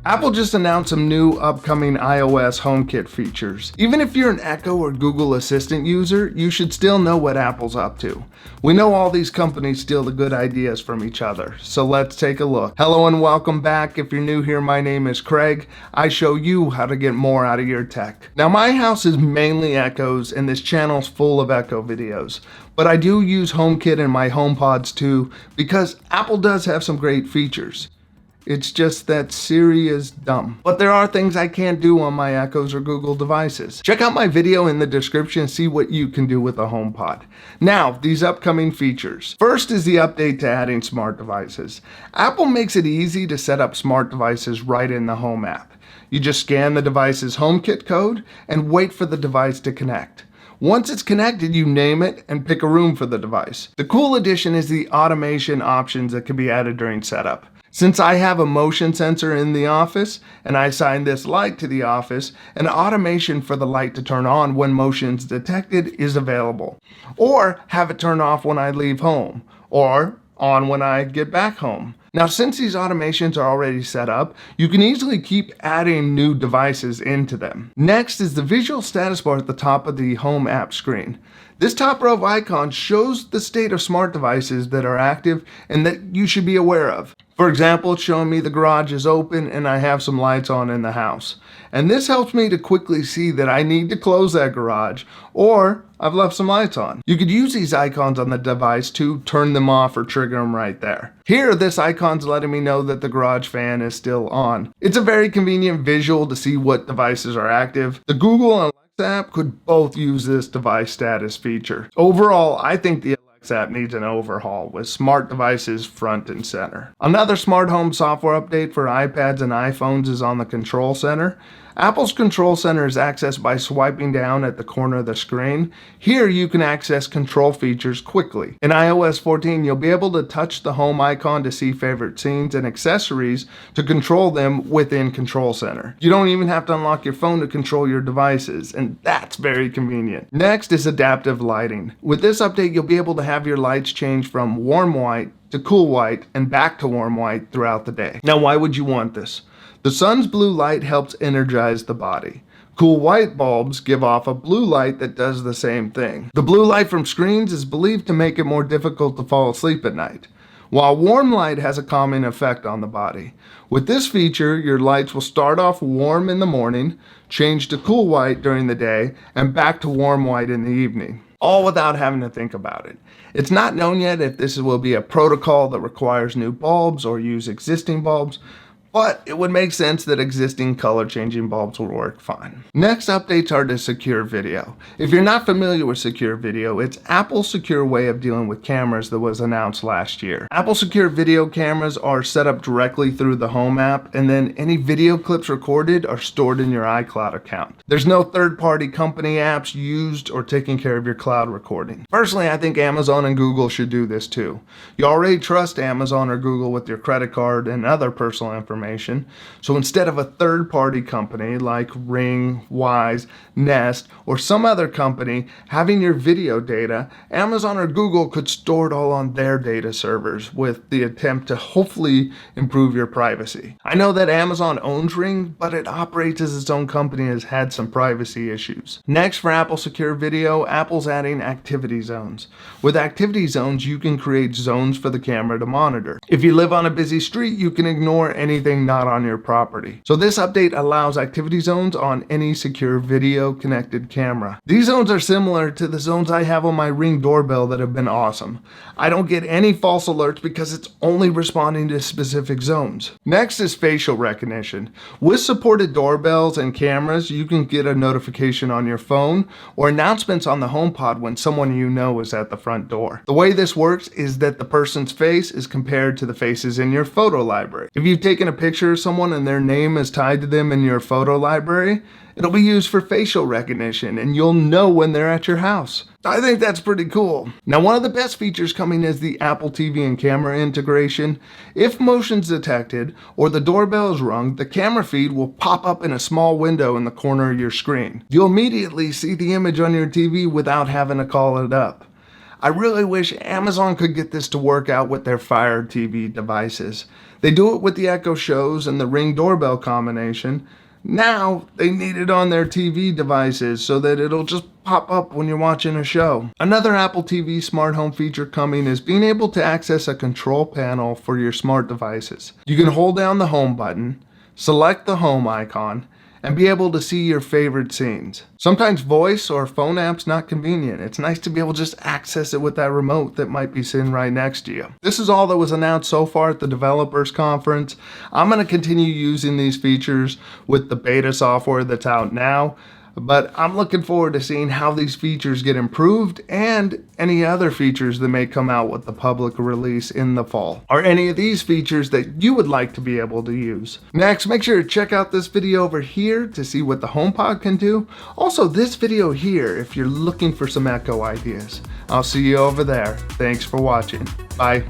Apple just announced some new upcoming iOS HomeKit features. Even if you're an Echo or Google Assistant user, you should still know what Apple's up to. We know all these companies steal the good ideas from each other, so let's take a look. Hello and welcome back. If you're new here, my name is Craig. I show you how to get more out of your tech. Now, my house is mainly Echoes and this channel's full of Echo videos, but I do use HomeKit in my HomePods too because Apple does have some great features. It's just that Siri is dumb. But there are things I can't do on my Echoes or Google devices. Check out my video in the description and see what you can do with a HomePod. Now, these upcoming features. First is the update to adding smart devices. Apple makes it easy to set up smart devices right in the Home app. You just scan the device's HomeKit code and wait for the device to connect. Once it's connected, you name it and pick a room for the device. The cool addition is the automation options that can be added during setup. Since I have a motion sensor in the office and I assign this light to the office, an automation for the light to turn on when motion is detected is available. Or have it turn off when I leave home, or on when I get back home. Now, since these automations are already set up, you can easily keep adding new devices into them. Next is the visual status bar at the top of the Home app screen. This top row of icons shows the state of smart devices that are active and that you should be aware of. For example, it's showing me the garage is open and I have some lights on in the house. And this helps me to quickly see that I need to close that garage or I've left some lights on. You could use these icons on the device to turn them off or trigger them right there. Here, this icon's letting me know that the garage fan is still on. It's a very convenient visual to see what devices are active. The Google and Alexa app could both use this device status feature. Overall, I think the Alexa app needs an overhaul with smart devices front and center. Another smart home software update for iPads and iPhones is on the Control Center. Apple's Control Center is accessed by swiping down at the corner of the screen. Here you can access control features quickly. In iOS 14, you'll be able to touch the home icon to see favorite scenes and accessories to control them within Control Center. You don't even have to unlock your phone to control your devices, and that's very convenient. Next is adaptive lighting. With this update, you'll be able to have your lights change from warm white to cool white and back to warm white throughout the day. Now, why would you want this? The sun's blue light helps energize the body. Cool white bulbs give off a blue light that does the same thing. The blue light from screens is believed to make it more difficult to fall asleep at night, while warm light has a calming effect on the body. With this feature, your lights will start off warm in the morning, change to cool white during the day, and back to warm white in the evening, all without having to think about it. It's not known yet if this will be a protocol that requires new bulbs or use existing bulbs, but it would make sense that existing color changing bulbs will work fine. Next updates are to secure video. If you're not familiar with secure video, it's Apple's secure way of dealing with cameras that was announced last year. Apple secure video cameras are set up directly through the Home app, and then any video clips recorded are stored in your iCloud account. There's no third-party company apps used or taking care of your cloud recording. Personally, I think Amazon and Google should do this too. You already trust Amazon or Google with your credit card and other personal information. So instead of a third-party company like Ring, Wise, Nest, or some other company having your video data, Amazon or Google could store it all on their data servers with the attempt to hopefully improve your privacy. I know that Amazon owns Ring, but it operates as its own company and has had some privacy issues. Next, for Apple Secure Video, Apple's adding activity zones. With activity zones, you can create zones for the camera to monitor. If you live on a busy street, you can ignore anything not on your property. So this update allows activity zones on any secure video connected camera. These zones are similar to the zones I have on my Ring doorbell that have been awesome. I don't get any false alerts because it's only responding to specific zones. Next is facial recognition. With supported doorbells and cameras, you can get a notification on your phone or announcements on the HomePod when someone you know is at the front door. The way this works is that the person's face is compared to the faces in your photo library. If you've taken a picture of someone and their name is tied to them in your photo library, it'll be used for facial recognition and you'll know when they're at your house. I think that's pretty cool. Now, one of the best features coming is the Apple TV and camera integration. If motion's detected or the doorbell is rung, the camera feed will pop up in a small window in the corner of your screen. You'll immediately see the image on your TV without having to call it up. I really wish Amazon could get this to work out with their Fire TV devices. They do it with the Echo Shows and the Ring doorbell combination. Now they need it on their TV devices so that it'll just pop up when you're watching a show. Another Apple TV smart home feature coming is being able to access a control panel for your smart devices. You can hold down the home button, select the home icon, and be able to see your favorite scenes. Sometimes voice or phone apps not convenient. It's nice to be able to just access it with that remote that might be sitting right next to you. This is all that was announced so far at the developers conference. I'm going to continue using these features with the beta software that's out now, but I'm looking forward to seeing how these features get improved and any other features that may come out with the public release in the fall. Are any of these features that you would like to be able to use? Next, make sure to check out this video over here to see what the HomePod can do. Also, this video here if you're looking for some Echo ideas. I'll see you over there. Thanks for watching. Bye.